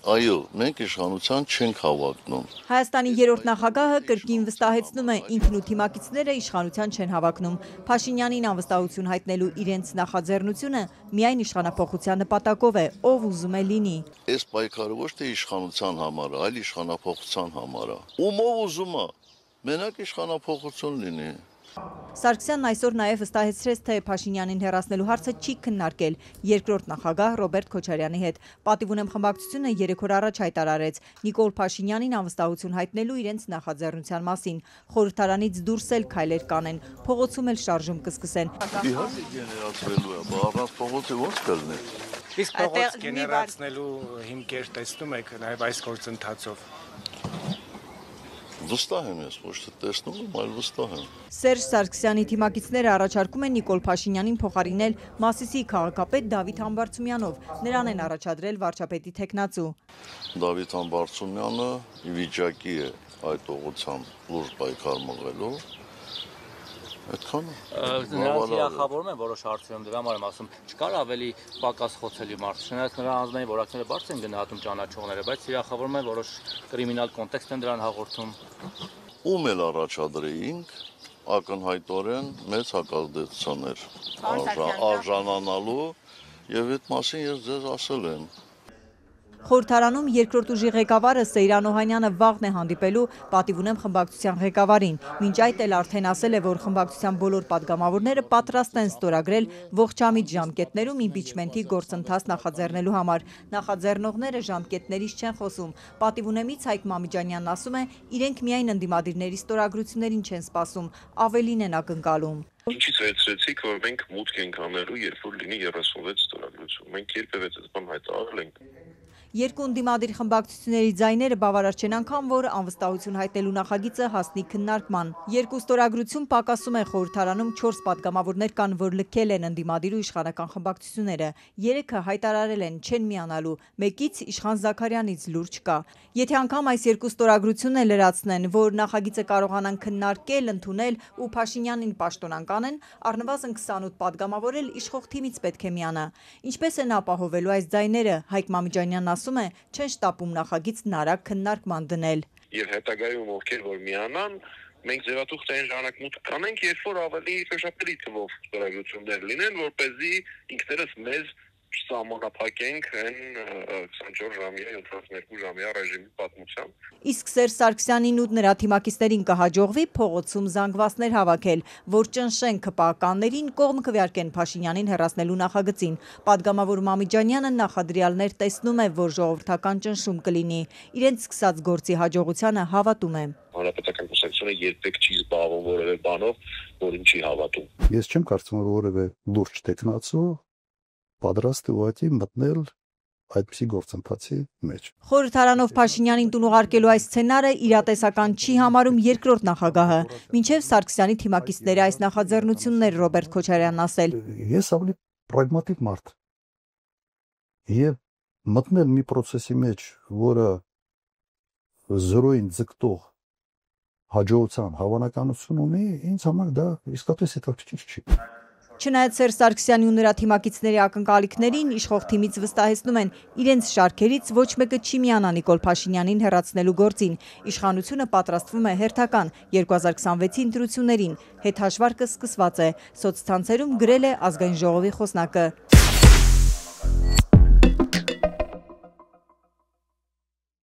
Այո, մենք իշխանության չենք հավակնում։ Հայաստանի երրորդ նախագահը կրկին վստահեցնում է, ինքն ու թիմակիցները իշխանության չեն հավակնում։ Փաշինյանին անվստահություն հայտնելու իրենց նախաձեռնությունը միայն իշխանափոխության նպատակով է, ով ուզում է լինի։ Այս պայքարը ոչ թե իշխանության համար է, այլ իշխանափոխության համար է։ Ումով ուզում է, մենակ իշխանափոխություն լինի։ Սարգսյանն այսօր նաև վստահեցրեց, թե Փաշինյանին հեռացնելու հարցը չի քննարկել երկրորդ նախագահ Ռոբերտ Քոչարյանի հետ։ Պատիվ ունեմ խմբակցությունը 3 օր առաջ հայտարարեց Նիկոլ Փաշինյանին անվստահություն հայտնելու իրենց նախաձեռնության մասին։ Խորհրդարանից դուրս էլ քայլեր կանեն, փողոցում էլ շարժում կսկսեն։ Իհարկե գեներացվելու է, առանց փողոցի ո՞նց կլինի։ Իսկ փողոց գեներացնելու հիմքեր տեսնում եք նաև այս գործընթացով։ Վստահ եմ ես, ոչ թե տեսնում եմ, այլ վստահ եմ։ Սերժ Սարգսյանի թիմակիցները առաջարկում են Նիկոլ Փաշինյանին փոխարինել Մասիսի քաղաքապետ Դավիթ Համբարձումյանով։ Նրան են առաջադրել վարչապետի թեկնածու։ Դավիթ Համբարձումյանը ի վիճակի է այդ ուղղությամբ լուրջ պայքար մղելու։ Այդքանը։ Նրանց հիախավորում են որոշ հարցերում, դրա համար եմ ասում, չկար ավելի պակաս խոցելի մարդ։ Չնայած նրա անձնային որակները բարձր են գնահատում ճանաչողները, բայց հիախավորում են որոշ կրիմինալ կոնտեքստ են դրան հաղորդում։ Ում էլ առաջադրեինք, ակնհայտորեն մեծ հակազդեցության էր արժանանալու, եւ այդ մասին ես ձեզ ասել եմ։ Խորհրդարանում երկրորդ ուժի ղեկավարը Սեյրան Օհանյանը վաղն է հանդիպելու Պատիվ ունեմ խմբակցության ղեկավարին։ Մինչ այդ էլ արդեն ասել է, որ խմբակցության բոլոր պատգամավորները պատրաստ են ստորագրել ողջամիտ ժամկետներում իմպիչմենթի գործընթաց նախաձեռնելու համար։ Նախաձեռնողները ժամկետներից չեն խոսում։ Պատիվ ունեմից Հայկ Մամիջանյանն ասում է, իրենք միայն ընդդիմադիրների ստորագրություններին չեն սպասում, ավելին են ակնկալում։ Ինչից վերցրեցիք, որ մենք մուտք ենք անելու, երբ որ լինի 36 ստորագրություն։ Մենք երբևէ այս բան հայտարարել ենք։ Երկու ընդդիմադիր խմբակցությունների ձայները բավարար չեն անգամ, որ անվստահություն հայտնելու նախագիծը հասնի քննարկման։ Երկու ստորագրություն պակասում է խորհրդարանում 4 պատգամավորներ կան, որ լքել են ընդդիմադիր ու իշխանական խմբակցությունները։ 3-ը հայտարարել են չեն միանալու, մեկից Իշխան Զաքարյանից լուրջ կա։ Եթե անգամ այս երկու ստորագրությունն էլ լրացնեն, որ նախագիծը կարողանան քննարկել, ընդունել ու Փաշինյանին պաշտոնան կանեն, առնվազն 28 պատգամավոր էլ իշխող թիմից պետք է միանա։ Ինչպես են ապահովելու այս ձայները, Հայկ Մամիջանյանն ասում է, չեն շտապում նախագիծն արագ քննարկման դնել։ Եվ հետագայում ովքեր որ միանան, մենք ձևաթուղթային ժամանակ կանենք, երբ որ ավելի շոշափելի թվով ստորագրություններ լինեն, որպեսզի ինքներս մեզ սահմանափակենք այն 24 ժամյա, 72 ժամյա ռեժիմի պատմությամբ։ Իսկ Սերժ Սարգսյանին ու նրա թիմակիցներին կհաջողվի փողոցում զանգվածներ հավաքել, որ ճնշեն ՔՊԱ-ականներին կողմ քվեարկեն Փաշինյանին հեռացնելու նախագծին։ Պատգամավոր Մամիջանյանը նախադրյալներ տեսնում է, որ ժողովրդական ճնշում կլինի։ Իրենց սկսած գործի հաջողությանը հավատում է։ Հանրապետական կուսակցությունը երբեք չի զբաղվում որևէ բանով, որին չի հավատում։ Ես չեմ կարծում, որ որևէ լուրջ տեխնացու պատրաստ է ուղղակի մտնել այդպիսի գործընթացի մեջ։ Խորհրդարանով Փաշինյանին տուն ուղարկելու այս սցենարը իրատեսական չի համարում երկրորդ նախագահը, մինչև Սարգսյանի թիմակիցները այս նախաձեռնություններ Ռոբերտ Քոչարյանն ասել։ Ես ավելի պրագմատիկ մարդ եւ մտնել մի process-ի մեջ, որը զրոյին ձգտող հաջողության հավանականություն ունի, ինձ համար դա իսկապես հետաքրքիր չի։ Չնայած Սերժ Սարգսյանի ու նրա թիմակիցների ակնկալիքներին, իշխող թիմից վստահեցնում են, իրենց շարքերից ոչ մեկը չի միանա Նիկոլ Փաշինյանին հեռացնելու գործին։ Իշխանությունը պատրաստվում է հերթական 2026-ի ընտրություններին։ Հետհաշվարկը սկսված է։ Սոցցանցերում գրել է Ազգային ժողովի խոսնակը։